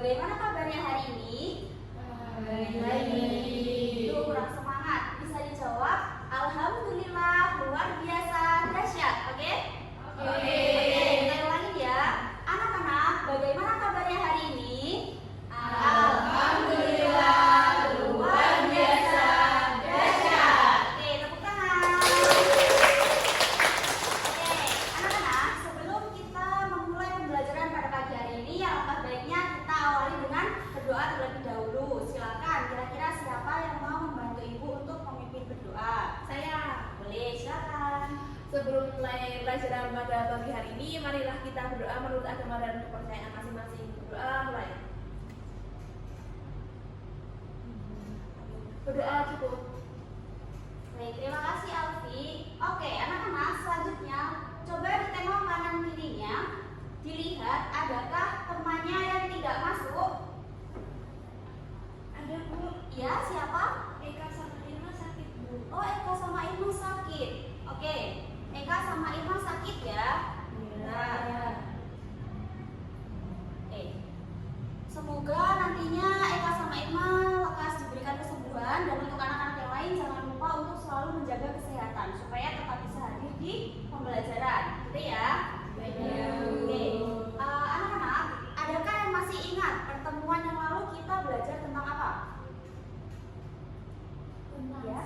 Bagaimana kabarnya hari ini? Baik. Tuh, kurang semangat. Bisa dijawab, Alhamdulillah, luar biasa, dahsyat. Oke? Oke. Kita ulangin ya. Anak-anak, bagaimana kabarnya hari ini? Alhamdulillah, luar biasa, dahsyat. Oke, tepuk tangan. Oke, anak-anak, sebelum kita memulai pembelajaran pada pagi hari ini, alangkah baiknya kita awali dengan berdoa terlebih dahulu. Silakan, kira-kira siapa yang mau membantu ibu untuk memimpin berdoa? Saya. Boleh, silakan. Sebelum mulai pelajaran pada pagi hari ini, marilah kita berdoa menurut agama dan kepercayaan masing-masing. Berdoa mulai. Berdoa cukup. Baik, terima kasih Alfi. Oke, anak-anak, selanjutnya coba ditengok kanan kirinya. Dilihat adakah temannya yang tidak masuk? Ada Bu. Ya, siapa? Eka sama Irma sakit Bu. Oh, Eka sama Irma sakit. Oke, Eka sama Irma sakit ya. Nah, semoga nantinya Eka sama Irma lekas diberikan kesembuhan, dan untuk anak-anak yang lain jangan lupa untuk selalu menjaga kesehatan supaya tetap bisa hadir di pembelajaran, gitu ya. Oke, anak-anak, adakah yang masih ingat pertemuan yang lalu kita belajar tentang apa? Ya.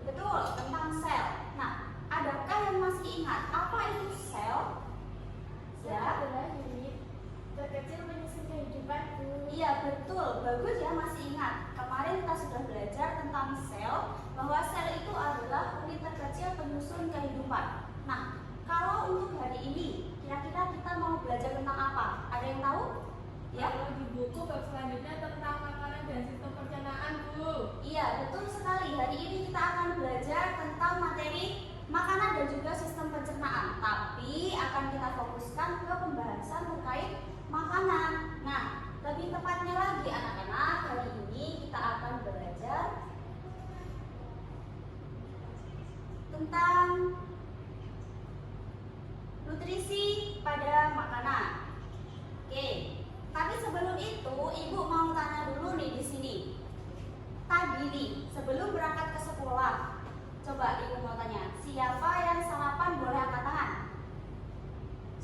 Betul, tentang sel. Nah, adakah yang masih ingat apa itu sel? Ya. Adalah unit terkecil menyusun kehidupan Bu. Iya, betul. Bagus ya, masih ingat. Kemarin kita sudah belajar tentang sel, bahwa sel itu adalah unit terkecil penyusun kehidupan. Nah, kalau untuk hari ini, kira-kira kita mau belajar tentang apa? Ada yang tahu? Ya? Kalau di buku bab selanjutnya tentang makanan dan sistem pencernaan Bu. Iya, betul sekali. Hari ini kita akan belajar tentang materi makanan dan juga sistem pencernaan. Tapi akan kita fokuskan ke pembahasan terkait makanan. Nah, lebih tepatnya lagi anak-anak, hari ini kita akan belajar tentang nutrisi pada makanan. Oke, tapi sebelum itu ibu mau tanya dulu nih di sini. Tadi nih, sebelum berangkat ke sekolah, coba ibu mau tanya, siapa yang sarapan boleh angkat tangan?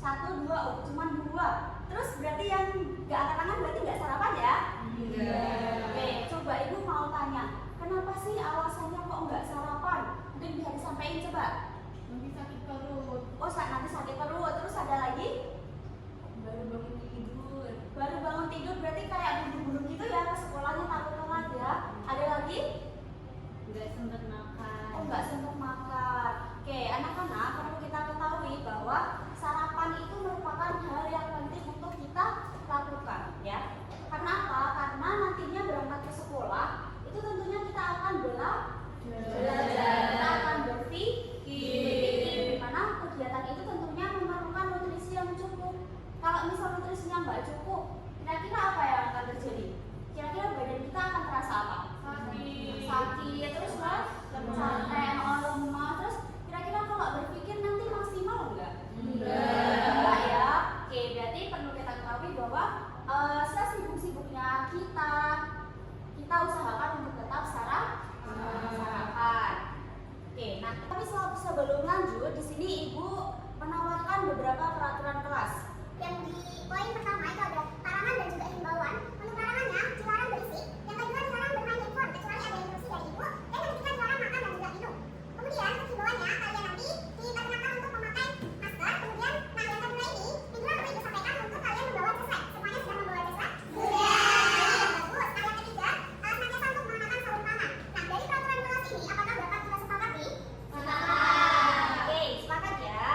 1, 2, oh cuma 2. Terus berarti yang gak angkat tangan berarti gak sarapan ya? Enggak. Oke, coba ibu mau tanya, kenapa sih alasannya kok nggak sarapan? Mungkin bisa disampaikan coba. Nanti sakit perut. Oh, nanti sakit perut. Terus ada lagi? Baru bangun tidur. Baru bangun tidur berarti kayak buru-buru gitu ya ke sekolahnya, takut telat ya. Ada lagi? Enggak sempat makan. Oh, nggak sempat makan. Oke, anak-anak, perlu kita ketahui bahwa sarapan itu merupakan hal yang penting untuk kita lakukan ya. Karena apa? Karena nantinya berangkat ke sekolah itu tentunya kita akan belajar, kita akan berpikir, di mana kegiatan itu tentunya memerlukan nutrisi yang cukup. Kalau misal nutrisinya nggak cukup, kira-kira apa yang akan terjadi? Kira-kira badan kita akan terasa apa? Sakit, terus mas, capek, lemah, terus kira-kira kalau berpikir nanti maksimal enggak? Enggak ya. Oke, berarti perlu kita ketahui bahwa sesibuk-sibuknya kita usahakan untuk tetap sarapan. Oke, nah tapi sebelum lanjut, di sini ibu menawarkan beberapa peraturan kelas. Yang di poin pertama itu ada larangan dan juga himbauan. Untuk larangannya, dilarang berisik. Yang kedua, dilarang bermain handphone kecuali ada instruksi dari ibu. Dan yang ketiga, dilarang makan dan juga minum. Kemudian untuk himbauannya, kalian nanti diperkenalkan untuk memakai masker. Kemudian, nah yang kedua ini, minggu lalu ibu sampaikan untuk kalian membawa jas lab. Semuanya sudah membawa jas lab? Sudah. Bagus. Nah yang ketiga, senantiasa untuk menggunakan sarung tangan. Nah dari peraturan kelas ini, apakah Bapak sudah sepakati? Oke, sepakat ya.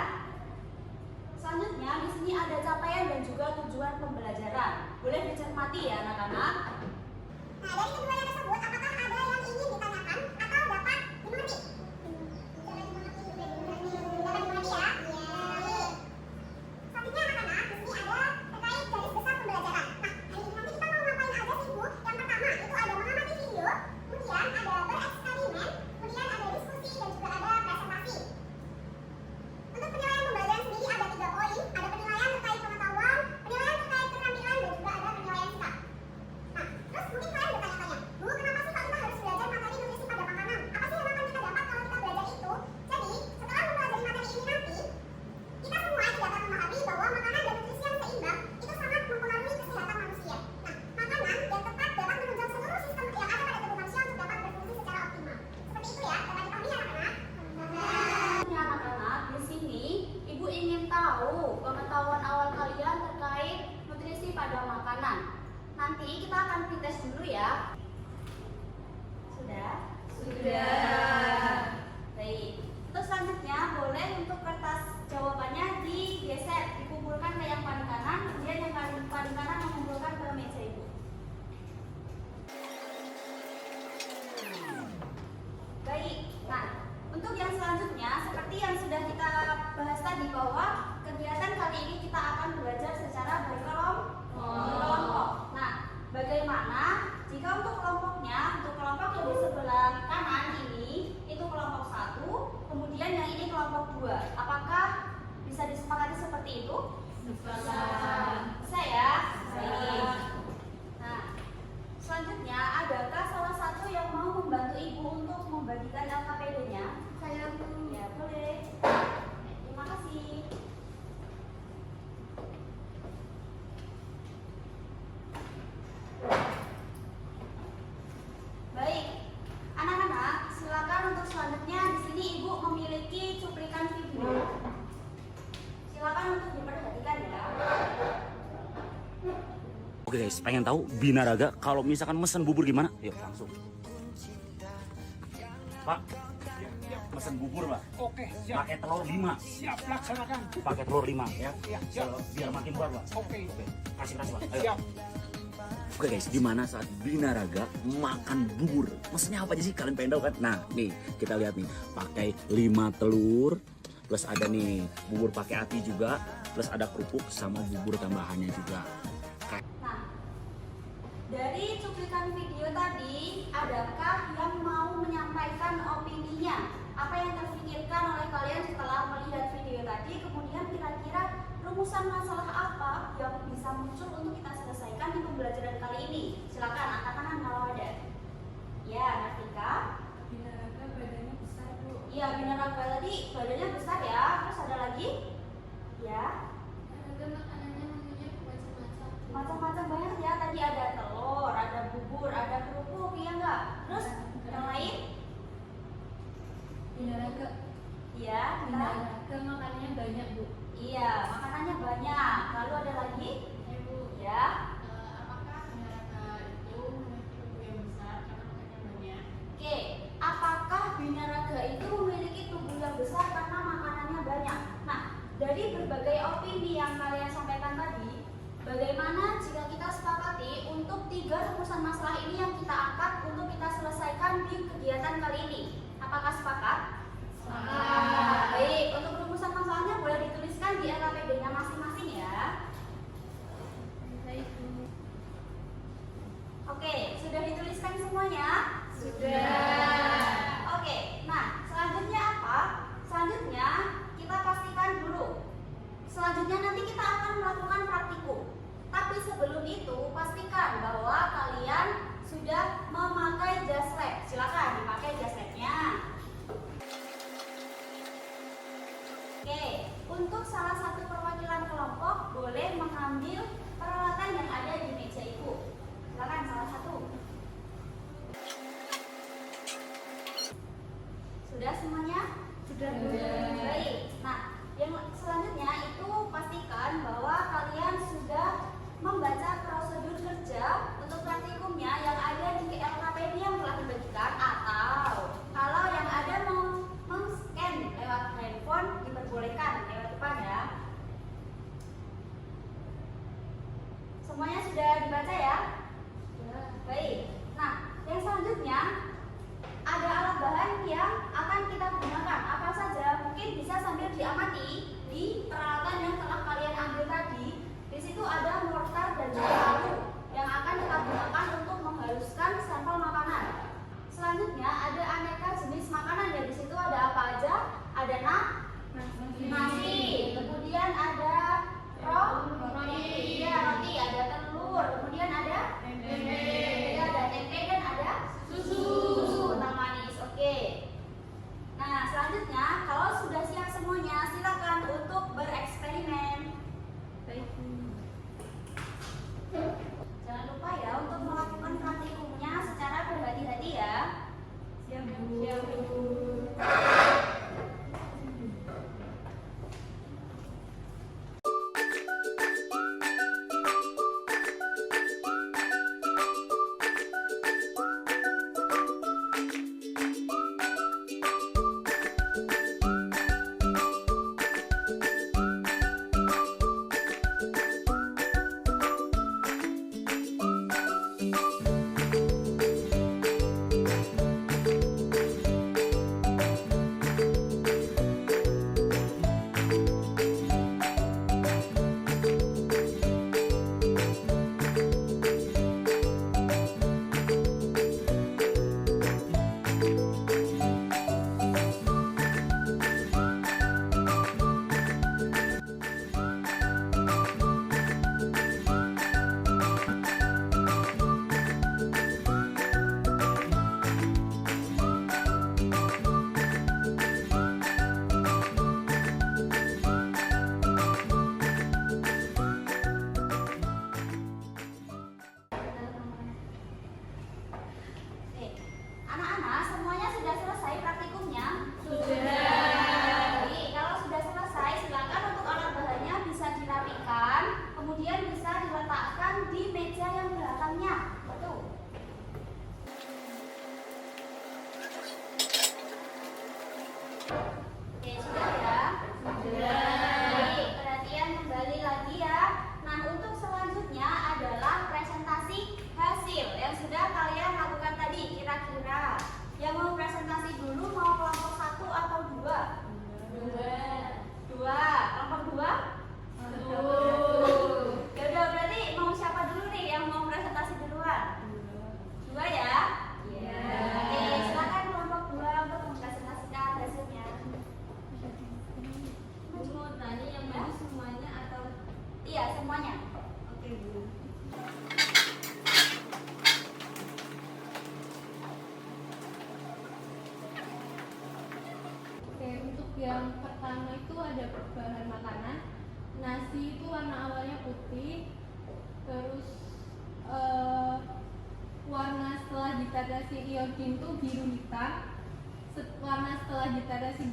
Selanjutnya di sini ada capaian dan juga tujuan pembelajaran. Boleh dicermati ya anak-anak. Nah, dari keduanya tersebut, apakah ada yang ingin ditanyakan atau dapat dimengerti? Dapat dimengerti ya? Iya. Selanjutnya anak-anak, di sini ada terkait garis besar pembelajaran. Nah, hari ini nanti kita mau ngapain aja sih Bu? Yang pertama itu ada mengamati video, kemudian ada bereksperimen, kemudian ada diskusi dan juga ada presentasi. Untuk penilaian pembelajaran sendiri ada 3 poin, ada penilaian terkait pengetahuan, penilaian terkait keterampilan dan juga ada penilaian nanti kita akan pretest dulu ya. Sudah? Sudah. Baik. Untuk selanjutnya boleh untuk kertas jawabannya digeser, dikumpulkan ke yang paling kanan, kemudian yang paling kanan mengumpulkan ke meja ibu. Baik. Nah, untuk yang selanjutnya seperti yang sudah kita bahas tadi bahwa kegiatan kali ini kita akan belajar secara berkelompok. Nah, bagaimana jika untuk kelompoknya, untuk kelompok yang di sebelah kanan ini itu kelompok 1, kemudian yang ini kelompok 2. Apakah bisa disepakati seperti itu? Bisa ya? Baik. Nah, selanjutnya adakah salah satu yang mau membantu ibu untuk membagikan LKPD-nya? Saya Ya, boleh. Terima kasih. Baik, anak-anak, silakan untuk selanjutnya di sini ibu memiliki cuplikan video. Silakan untuk diperhatikan ya. Oke guys, pengen tahu Binaraga kalau misalkan mesen bubur gimana? Yuk langsung. Pak, mesen bubur Pak. Oke, siap. Pakai telur 5. Siap, laksanakan. Pakai telur 5 ya. Iya, siap. Biar makin kuat Pak. Oke. Kasih Pak. Ayo. Siap. Oke guys, dimana saat Binaraga makan bubur? Mesennya apa aja sih? Kalian pengen tahu kan? Nah, nih kita lihat nih, pakai 5 telur, plus ada nih bubur pakai ati juga, plus ada kerupuk sama bubur tambahannya juga. Nah, dari cuplikan video tadi, adakah yang mau menyampaikan opininya? Apa yang terpikirkan oleh kalian setelah melihat video tadi? Kemudian kira-kira rumusan masalah apa yang bisa muncul untuk kita selesaikan di pembelajaran kali ini? Silakan angkat tangan kalau ada. Ya, Nartika. Binaraga badannya besar, Bu. Iya, Binaraga tadi badannya besar ya. Terus ada lagi? Ya, Binaraga makanannya menunya macam-macam. macam-macam banyak ya. Tadi ada telur, ada bubur, ada kerupuk, iya enggak? Terus yang lain? Binaraga. Iya, kita. Binaraga makanannya banyak, Bu. Iya, makanannya banyak. Lalu ada lagi? Ya, Bu. Ya. Apakah binaraga itu memiliki tubuh yang besar karena makannya banyak? Oke, apakah Binaraga itu memiliki tubuh yang besar karena makanannya banyak? Nah, dari berbagai opini yang kalian sampaikan tadi, bagaimana jika kita sepakati untuk 3 rumusan masalah ini yang kita angkat untuk kita selesaikan di kegiatan kali ini? Apakah sepakat? Sepakat. Baik, untuk rumusan masalahnya boleh dituliskan di LKPD-nya masing-masing ya. Baik, Bu. Oke, sudah dituliskan semuanya? Sudah. Oke, nah selanjutnya apa? Selanjutnya kita pastikan dulu. Selanjutnya nanti kita akan melakukan praktikum. Tapi sebelum itu pastikan bahwa kalian sudah memakai jas lab. Silakan dipakai jas labnya. Oke, untuk salah satu perwakilan kelompok boleh mengambil peralatan yang ada di meja ibu. Silakan salah satu. Sudah semuanya? Sudah. Baik. Nah, yang selanjutnya itu pastikan bahwa kalian sudah membaca prosedur kerja untuk praktikumnya yang ada di LKPD yang telah dibagikan, atau kalau yang ada mau meng-scan lewat handphone diperbolehkan lewat depan ya. Semuanya sudah dibaca ya? Baik. Nah, yang selanjutnya ada alat bahan yang akan kita gunakan. Apa saja? Mungkin bisa sambil diamati di peralatan yang telah kalian ambil tadi. Di situ ada mortar dan juga palu yang akan kita gunakan untuk menghaluskan sampel makanan. Selanjutnya ada aneka jenis makanan ya. Di situ ada apa aja? Ada nasi, kemudian ada roti, ada telur, kemudian ada ada tempe dan ada susu tentang manis. Oke. Nah, selanjutnya kalau sudah siap semuanya, silakan untuk bereksperimen. Baik, Bu. Jangan lupa ya untuk melakukan praktikumnya secara berhati-hati ya. Siap, Bu. Siap, Bu. semuanya sudah selesai praktikumnya? Sudah. Baik, kalau sudah selesai, silakan untuk alat bahannya bisa dirapikan, kemudian bisa diletakkan di meja yang belakangnya. Betul. Oke, sudah ya? Baik, perhatian kembali lagi ya. Nah, untuk selanjutnya adalah presentasi hasil yang sudah kalian lakukan tadi. Kira-kira yang mau presentasi dulu mau kelompok 1 atau 2? Dua. Kelompok 2? Ya udah, berarti mau siapa dulu nih yang mau presentasi duluan? 2 ya? Oke, silakan kelompok 2 untuk mempresentasikan hasilnya. Mau tanya yang mana semuanya atau Iya, semuanya. oke Bu? Oke, untuk yang pertama itu ada bahan makanan. Nasi itu warna awalnya putih, terus warna setelah ditetesi iodin itu biru hitam, warna setelah ditetesi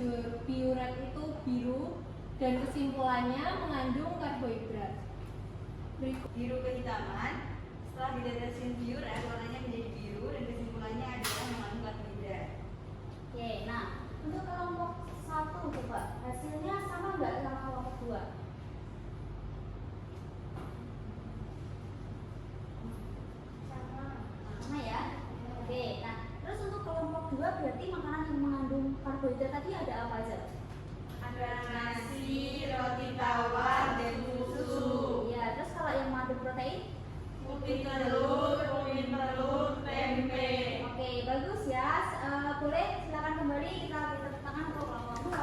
biuret itu biru, dan kesimpulannya mengandung karbohidrat. Berikut. Biru kehitaman, setelah ditetesin biuret warnanya menjadi biru dan kesimpulannya adalah mengandung karbohidrat. Oke, nah untuk kelompok 1 coba hasilnya sama nggak sama kelompok 2? Sama ya? Oke, nah terus untuk kelompok 2 berarti makanan yang mengandung karbohidrat tadi ada apa aja? Ada nasi, roti tawar, dan susu. Ya, terus kalau yang mengandung protein? Putih telur, tempe. Oke, bagus ya. Boleh silakan kembali kita beri tepuk tangan untuk kelompok 2.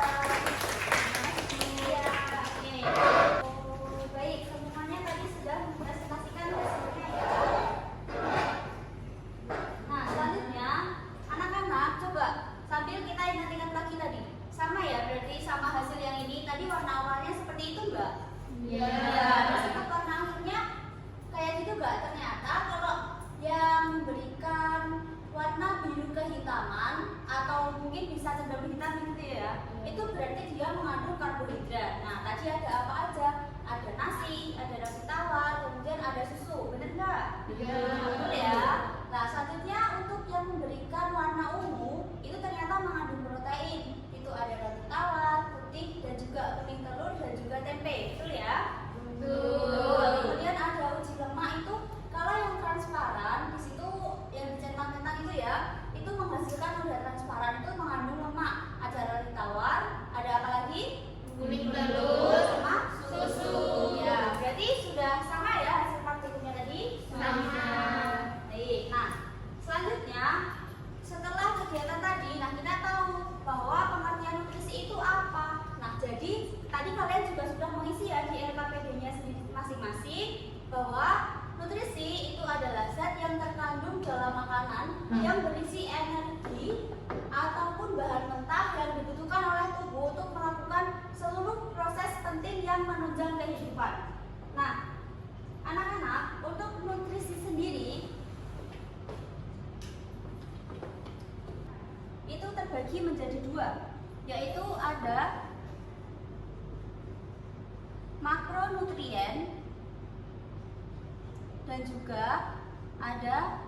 Iya, oke. Oh, baik, semuanya tadi sudah mempresentasikan hasilnya ya. Nah, selanjutnya anak-anak coba sambil kita ingat-ingat lagi tadi. Sama ya, berarti sama hasil yang ini. Tadi warna awalnya seperti itu enggak? Iya. Ya, terus untuk warna akhirnya kayak gitu enggak? Ternyata kalau yang memberikan warna biru kehitaman atau mungkin bisa cenderung hitam gitu ya, itu berarti dia mengandung karbohidrat. Nah, tadi ada apa aja? Ada nasi, ada roti tawar, kemudian ada susu, bener nggak? Iya. Betul ya. Nah, selanjutnya untuk yang memberikan warna ungu itu ternyata mengandung protein. Itu ada roti tawar, putih, dan juga kuning telur dan juga tempe, betul ya? Betul. Kemudian ada uji lemak itu kalau yang transparan di situ yang dicentang-centang itu ya, itu menghasilkan udah transparan itu mengandung lemak. Ada roti tawar, ada apa lagi? Kuning telur, sama susu. Ya, berarti sudah sama ya hasil praktikumnya tadi? Sama. Baik. Nah, selanjutnya setelah kegiatan tadi, nah kita tahu bahwa pengertian nutrisi itu apa. Nah, jadi tadi kalian juga sudah mengisi ya di LKPD-nya sendiri masing-masing bahwa nutrisi itu adalah zat yang terkandung dalam makanan yang berisi energi ataupun bahan mentah yang dibutuhkan oleh tubuh untuk melakukan seluruh proses penting yang menunjang kehidupan. Nah, anak-anak, untuk nutrisi sendiri itu terbagi menjadi 2, yaitu ada makronutrien dan juga ada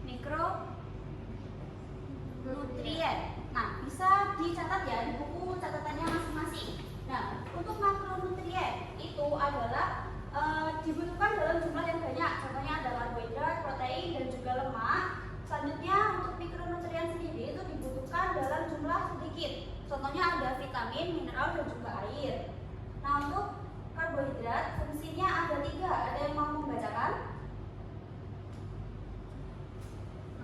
mikronutrien. Nah, bisa dicatat ya di buku catatannya masing-masing. Nah, untuk makronutrien itu adalah dibutuhkan dalam jumlah yang banyak. Contohnya ada karbohidrat, protein, dan juga lemak. Selanjutnya untuk mikronutrien sendiri itu dibutuhkan dalam jumlah sedikit. Contohnya ada vitamin, mineral, dan juga air. Nah, untuk karbohidrat fungsinya ada 3. Ada yang mau membacakan?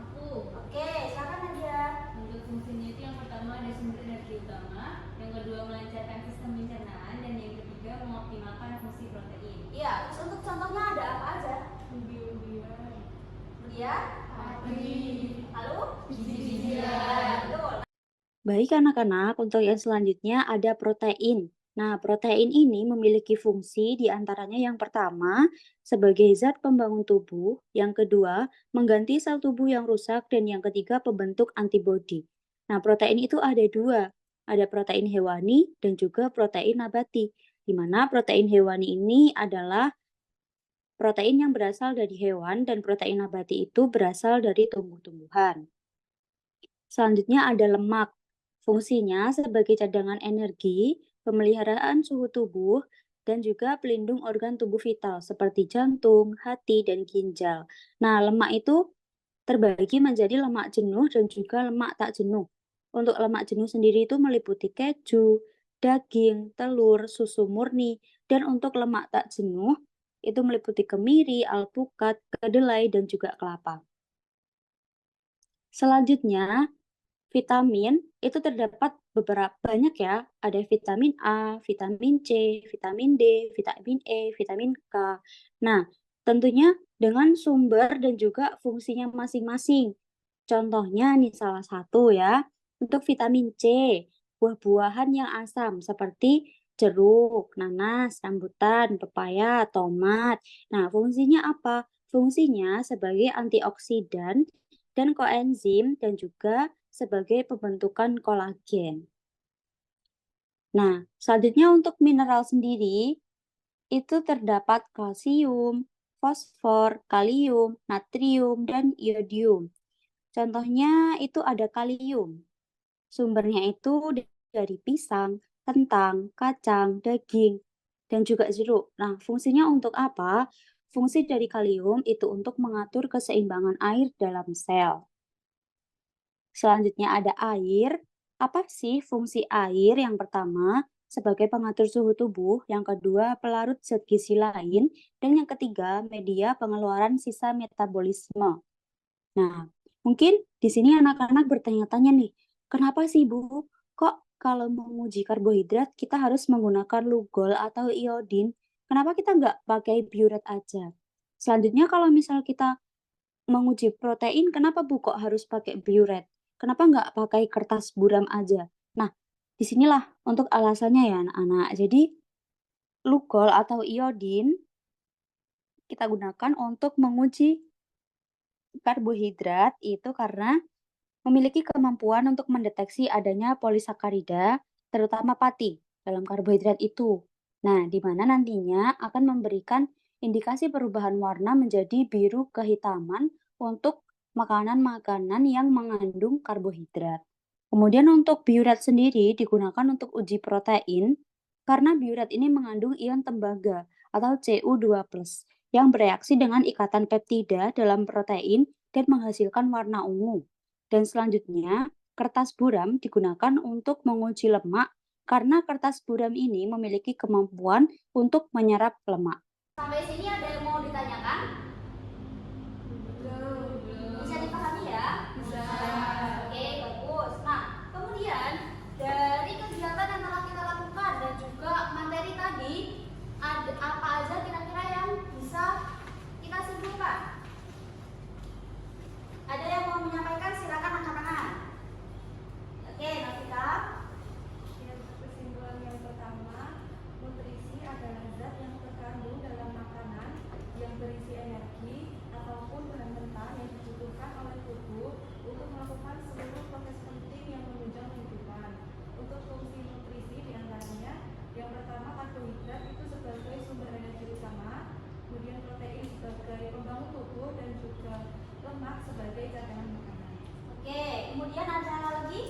Aku. Oke, silakan Nadia. Untuk fungsinya itu yang pertama ada sumber energi utama, yang kedua melancarkan sistem pencernaan, dan yang ketiga mengoptimalkan fungsi protein. Iya, terus untuk contohnya ada apa aja? Dia? Lalu? Iya, betul. Baik anak-anak, untuk yang selanjutnya ada protein. Nah, protein ini memiliki fungsi di antaranya yang pertama, sebagai zat pembangun tubuh, yang kedua, mengganti sel tubuh yang rusak, dan yang ketiga, pembentuk antibodi. Nah, protein itu ada dua, ada protein hewani dan juga protein nabati, di mana protein hewani ini adalah protein yang berasal dari hewan dan protein nabati itu berasal dari tumbuh-tumbuhan. Selanjutnya ada lemak. Fungsinya sebagai cadangan energi, pemeliharaan suhu tubuh, dan juga pelindung organ tubuh vital seperti jantung, hati, dan ginjal. Nah, lemak itu terbagi menjadi lemak jenuh dan juga lemak tak jenuh. Untuk lemak jenuh sendiri itu meliputi keju, daging, telur, susu murni, dan untuk lemak tak jenuh itu meliputi kemiri, alpukat, kedelai, dan juga kelapa. Selanjutnya, vitamin itu terdapat beberapa banyak ya, ada vitamin A, vitamin C, vitamin D, vitamin E, vitamin K. Nah, tentunya dengan sumber dan juga fungsinya masing-masing. Contohnya nih salah satu ya, untuk vitamin C, buah-buahan yang asam seperti jeruk, nanas, rambutan, pepaya, tomat. Nah, fungsinya apa? Fungsinya sebagai antioksidan dan koenzim dan juga sebagai pembentukan kolagen. Nah, selanjutnya untuk mineral sendiri, itu terdapat kalsium, fosfor, kalium, natrium, dan iodium. Contohnya itu ada kalium. Sumbernya itu dari pisang, kentang, kacang, daging, dan juga jeruk. Nah, fungsinya untuk apa? Fungsi dari kalium itu untuk mengatur keseimbangan air dalam sel. Selanjutnya ada air. Apa sih fungsi air? Yang pertama, sebagai pengatur suhu tubuh. Yang kedua, pelarut zat gizi lain. Dan yang ketiga, media pengeluaran sisa metabolisme. Nah, mungkin di sini anak-anak bertanya-tanya nih, kenapa sih Bu? Kok kalau menguji karbohidrat kita harus menggunakan lugol atau iodin? Kenapa kita nggak pakai biuret aja? Selanjutnya kalau misal kita menguji protein, kenapa Bu kok harus pakai biuret? Kenapa nggak pakai kertas buram aja? Nah, disinilah untuk alasannya ya anak-anak. Jadi, lugol atau iodin kita gunakan untuk menguji karbohidrat itu karena memiliki kemampuan untuk mendeteksi adanya polisakarida, terutama pati, dalam karbohidrat itu. Nah, di mana nantinya akan memberikan indikasi perubahan warna menjadi biru kehitaman untuk makanan-makanan yang mengandung karbohidrat. Kemudian untuk biuret sendiri digunakan untuk uji protein karena biuret ini mengandung ion tembaga atau Cu2+, yang bereaksi dengan ikatan peptida dalam protein dan menghasilkan warna ungu. Dan selanjutnya, kertas buram digunakan untuk menguji lemak karena kertas buram ini memiliki kemampuan untuk menyerap lemak. Sampai sini ada yang mau ditanyakan? Bisa dipahami ya? Bisa. Oke, bagus. Nah, kemudian dari kegiatan yang telah kita lakukan dan juga materi tadi, ada apa aja kira-kira yang bisa kita simpulkan? Ada yang mau menyampaikan? Silakan angkat tangan. Oke, Nafita. Kesimpulan yang pertama, nutrisi adalah zat yang terkandung dalam makanan yang berisi energi ataupun bahan mentah yang dibutuhkan oleh tubuh untuk melakukan seluruh proses penting yang menunjang kehidupan. Untuk fungsi nutrisi diantaranya, yang pertama karbohidrat itu sebagai sumber energi utama, kemudian protein sebagai pembangun tubuh dan juga lemak sebagai cadangan makanan. Oke, kemudian ada lagi?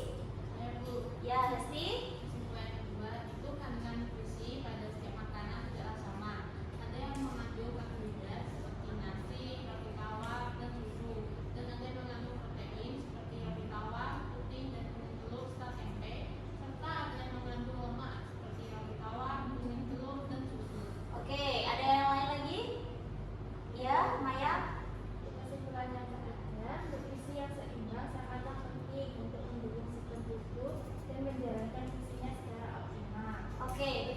Ya, Hesti. Kesimpulan kedua itu kandungan nutrisi pada setiap makanan tidaklah sama. Ada yang mengandung karbohidrat seperti nasi, roti tawar, dan susu, dan ada yang mengandung protein seperti roti tawar, puding, dan kuning telur serta tempe, serta ada yang mengandung lemak seperti roti tawar, kuning telur, dan susu. Oke, ada yang lain lagi? Ya, Maya. Kesimpulan yang ketiga, nutrisi yang seimbang sangatlah penting untuk mendukung sistem tubuh dan menjalankan fungsinya secara optimal. Oke,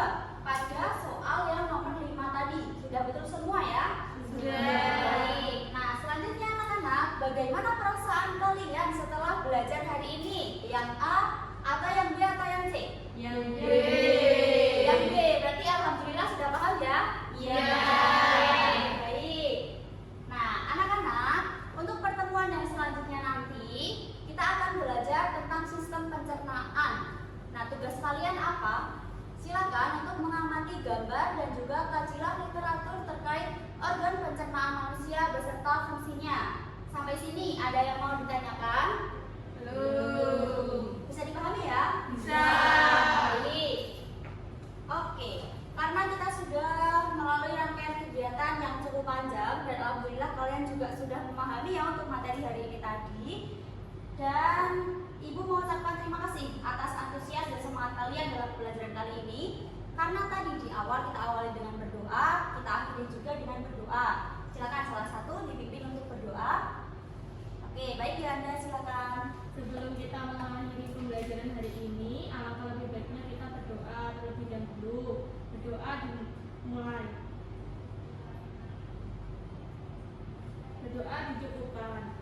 juga pada soal yang nomor 5 tadi. Sudah betul semua ya? Sudah. Baik. Nah, selanjutnya anak-anak, bagaimana perasaan kalian setelah belajar hari ini? Yang A atau yang B atau yang C? Yang B. Yang B, berarti alhamdulillah sudah paham ya? Iya. Baik. Nah, anak-anak, untuk pertemuan yang selanjutnya nanti kita akan belajar tentang sistem pencernaan. Nah, tugas kalian apa? Silakan untuk mengamati gambar dan juga kajilah literatur terkait organ pencernaan manusia beserta fungsinya. Sampai sini ada yang mau ditanyakan? Belum. Bisa dipahami ya? Bisa. Baik. Oke, karena kita sudah melalui rangkaian kegiatan yang cukup panjang dan alhamdulillah kalian juga sudah memahami ya untuk materi hari ini tadi. Dan Ibu mengucapkan terima kasih atas antusias dan semangat kalian dalam pelajaran kali ini. Karena tadi di awal kita awali dengan berdoa, kita akhiri juga dengan berdoa. Silakan salah satu dipimpin untuk berdoa. Oke, baik Yanda, silakan. Sebelum kita mengakhiri pembelajaran hari ini, alangkah lebih baiknya kita berdoa terlebih dahulu. Berdoa dimulai. Berdoa dicukupkan.